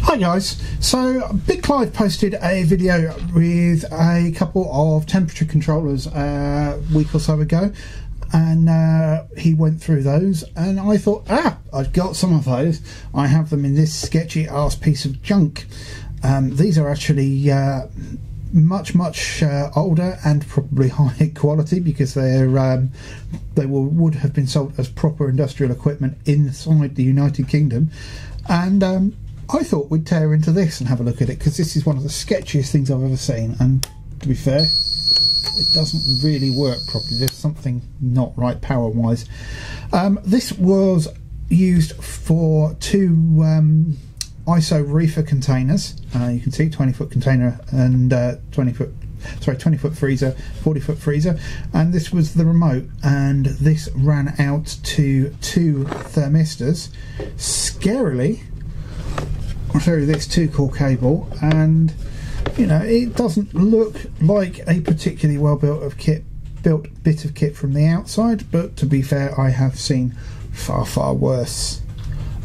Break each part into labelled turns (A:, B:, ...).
A: Hi guys, so Big Clive posted a video with a couple of temperature controllers a week or so ago, and he went through those, and I thought, I've got some of those. I have them in this sketchy ass piece of junk. These are actually much older and probably higher quality, because they would have been sold as proper industrial equipment inside the United Kingdom, and I thought we'd tear into this and have a look at it, because this is one of the sketchiest things I've ever seen, and to be fair, it doesn't really work properly. There's something not right power wise. This was used for two ISO reefer containers. You can see 20-foot container and 20-foot freezer, 40-foot freezer, and this was the remote, and this ran out to two thermistors. Scarily, I'll show you this 2-core cable, and you know, it doesn't look like a particularly well built bit of kit from the outside, but to be fair, I have seen far worse.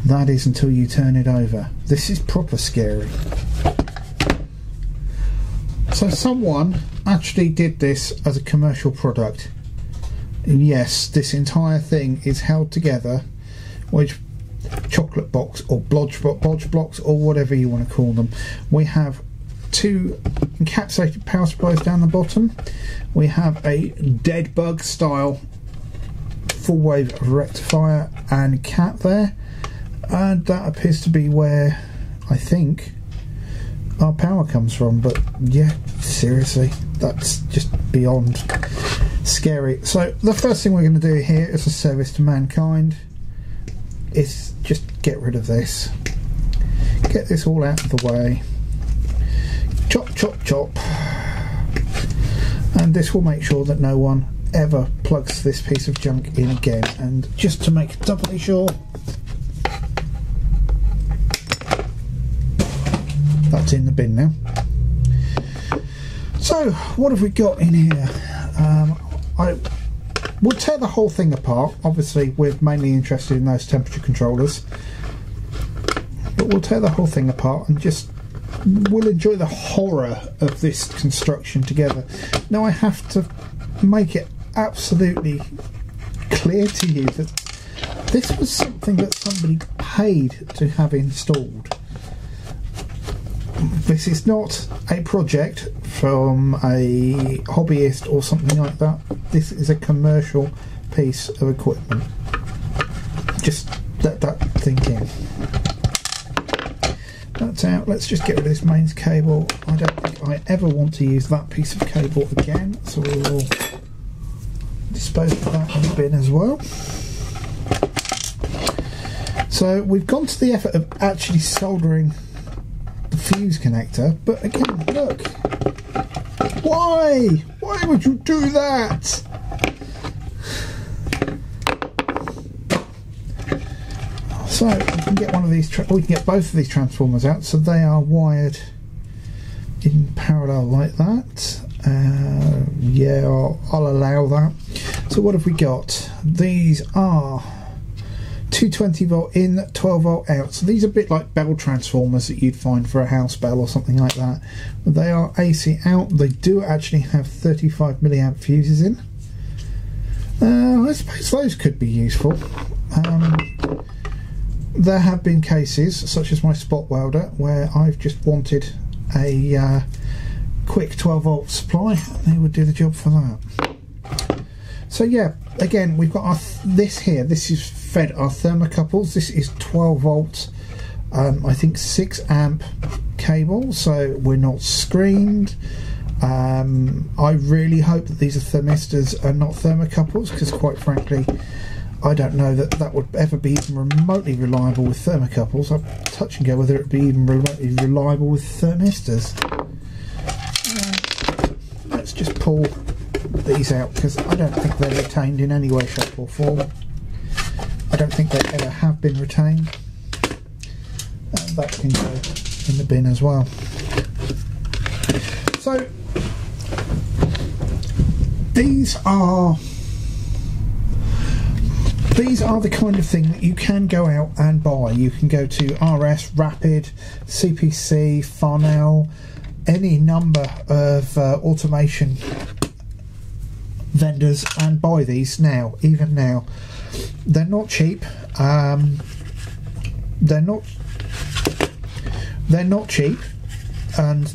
A: That is until you turn it over. This is proper scary. So someone actually did this as a commercial product. And yes, this entire thing is held together with chocolate box or bodge blocks or whatever you want to call them. We have two encapsulated power supplies down the bottom. We have a dead bug style full wave rectifier and cap there, and that appears to be where I think our power comes from. But yeah, seriously, that's just beyond scary. So the first thing we're going to do here is a service to mankind. Is just get rid of this, get this all out of the way, chop, and this will make sure that no one ever plugs this piece of junk in again. And just to make doubly sure, that's in the bin now. So what have we got in here? We'll tear the whole thing apart. Obviously we're mainly interested in those temperature controllers, but we'll tear the whole thing apart and we'll enjoy the horror of this construction together. Now I have to make it absolutely clear to you that this was something that somebody paid to have installed. This is not a project from a hobbyist or something like that. This is a commercial piece of equipment. Just let that sink in. That's out. Let's just get rid of this mains cable. I don't think I ever want to use that piece of cable again, so we will dispose of that in the bin as well. So we've gone to the effort of actually soldering the fuse connector, but again, look, why would you do that? So we can get one of these, we can get both of these transformers out, so they are wired in parallel like that. Yeah, I'll allow that. So what have we got? These are 220 volt in, 12 volt out. So these are a bit like bell transformers that you'd find for a house bell or something like that. But they are AC out. They do actually have 35 milliamp fuses in. I suppose those could be useful. There have been cases, such as my spot welder, where I've just wanted a quick 12 volt supply, and they would do the job for that. So yeah, again, we've got this here. This is fed our thermocouples. This is 12 volt, I think 6 amp cable, so we're not screened. I really hope that these are thermistors and not thermocouples, because quite frankly, I don't know that that would ever be even remotely reliable with thermocouples. I'm touch and go whether it would be even remotely reliable with thermistors. Let's just pull these out, because I don't think they're retained in any way, shape or form. I don't think they ever have been retained. And that can go in the bin as well. So these are These are the kind of thing that you can go out and buy. You can go to RS, Rapid, CPC, Farnell, any number of automation vendors and buy these now, even now. They're not cheap. They're not cheap, and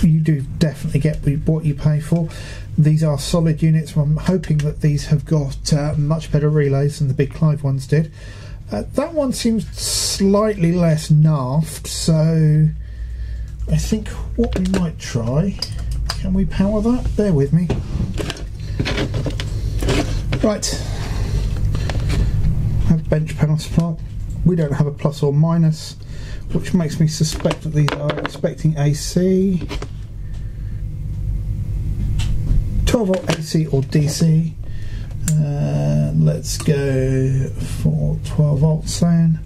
A: you do definitely get what you pay for. These are solid units. I'm hoping that these have got much better relays than the Big Clive ones did. That one seems slightly less naffed, so I think what we might try, can we power that? Bear with me. Right, have bench power supply. We don't have a plus or minus, which makes me suspect that these are expecting AC. 12 volt AC or DC. Let's go for 12 volts then.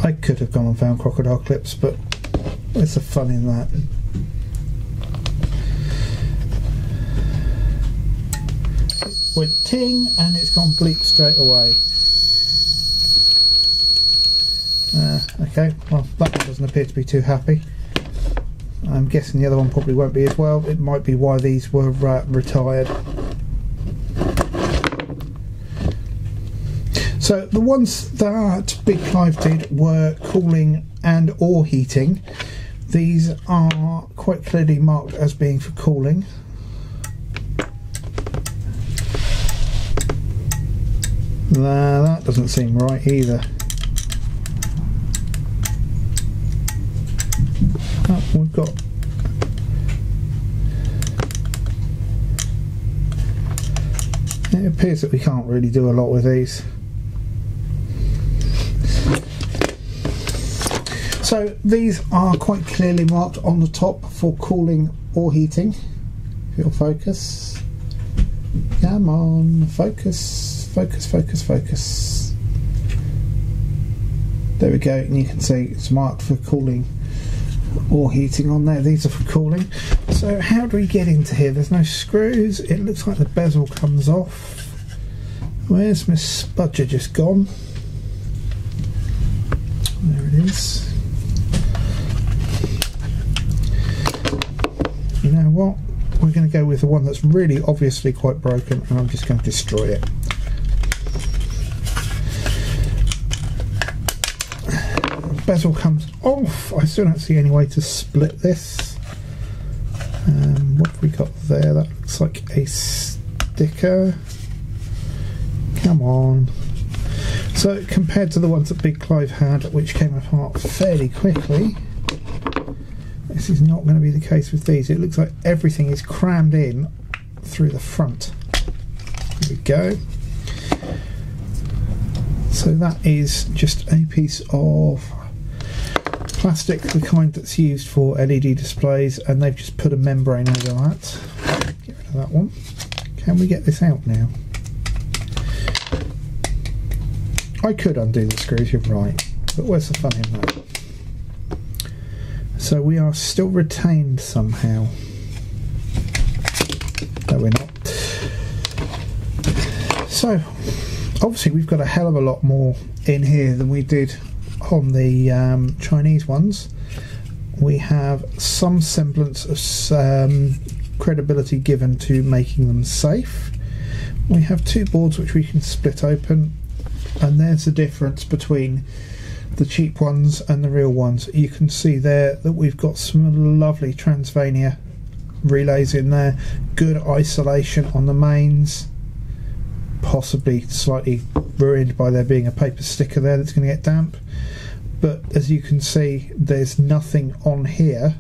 A: I could have gone and found crocodile clips, but there's a fun in that. It went ting and it's gone bleep straight away. Okay, well that one doesn't appear to be too happy. I'm guessing the other one probably won't be as well. It might be why these were retired. So the ones that Big Clive did were cooling and or heating. These are quite clearly marked as being for cooling. That doesn't seem right either. Oh, we've got it appears that we can't really do a lot with these. So these are quite clearly marked on the top for cooling or heating. If you'll focus. Come on, focus, focus, focus, focus. There we go, and you can see it's marked for cooling or heating on there. These are for cooling. So how do we get into here? There's no screws. It looks like the bezel comes off. Where's my spudger just gone? There it is. You know what? We're going to go with the one that's really obviously quite broken, and I'm just going to destroy it. Bezel comes off. I still don't see any way to split this. What have we got there? That looks like a sticker. Come on. So compared to the ones that Big Clive had, which came apart fairly quickly, this is not going to be the case with these. It looks like everything is crammed in through the front. There we go. So that is just a piece of plastic, the kind that's used for LED displays, and they've just put a membrane over that. Get rid of that one. Can we get this out now? I could undo the screws, you're right, but where's the fun in that? So we are still retained somehow. No, we're not. So obviously we've got a hell of a lot more in here than we did on the Chinese ones. We have some semblance of credibility given to making them safe. We have two boards which we can split open, and there's the difference between the cheap ones and the real ones. You can see there that we've got some lovely Transvania relays in there, good isolation on the mains, possibly slightly ruined by there being a paper sticker there that's going to get damp, but as you can see there's nothing on here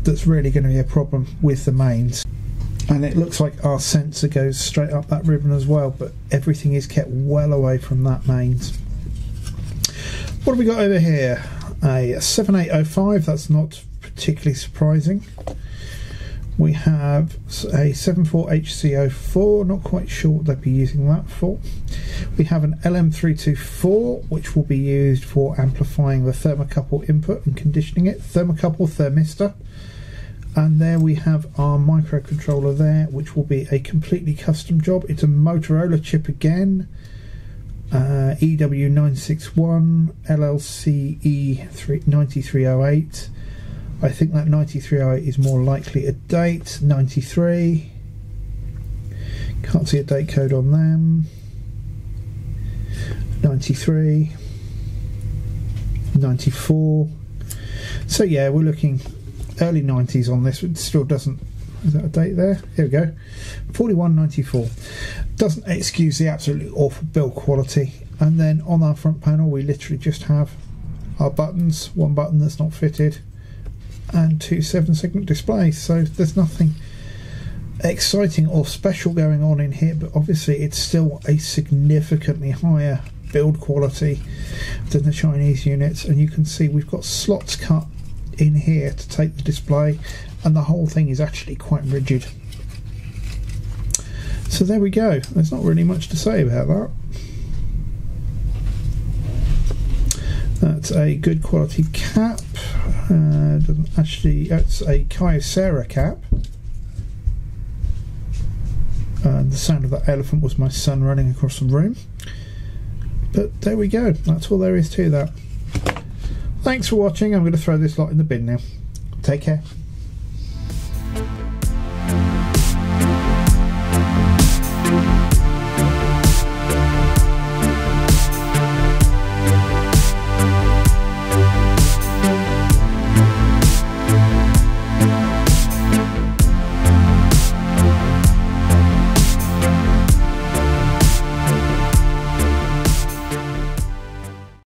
A: that's really going to be a problem with the mains. And it looks like our sensor goes straight up that ribbon as well, but everything is kept well away from that mains. What have we got over here? A 7805, that's not particularly surprising. We have a 74HC04, not quite sure what they'd be using that for. We have an LM324, which will be used for amplifying the thermocouple input and conditioning it. Thermocouple thermistor. And there we have our microcontroller there, which will be a completely custom job. It's a Motorola chip again, EW961 LLC E9308. I think that 9308 is more likely a date. 93. Can't see a date code on them. 93. 94. So yeah, we're looking early 90s on this. It still doesn't. Is that a date there? Here we go. 4194. Doesn't excuse the absolutely awful build quality. And then on our front panel, we literally just have our buttons. One button that's not fitted, and two 7-segment displays. So there's nothing exciting or special going on in here, but obviously it's still a significantly higher build quality than the Chinese units. And you can see we've got slots cut in here to take the display, and the whole thing is actually quite rigid. So there we go. There's not really much to say about that. That's a good quality cap. Doesn't actually. That's a Kyocera cap. The sound of that elephant was my son running across the room. But there we go. That's all there is to that. Thanks for watching. I'm going to throw this lot in the bin now. Take care.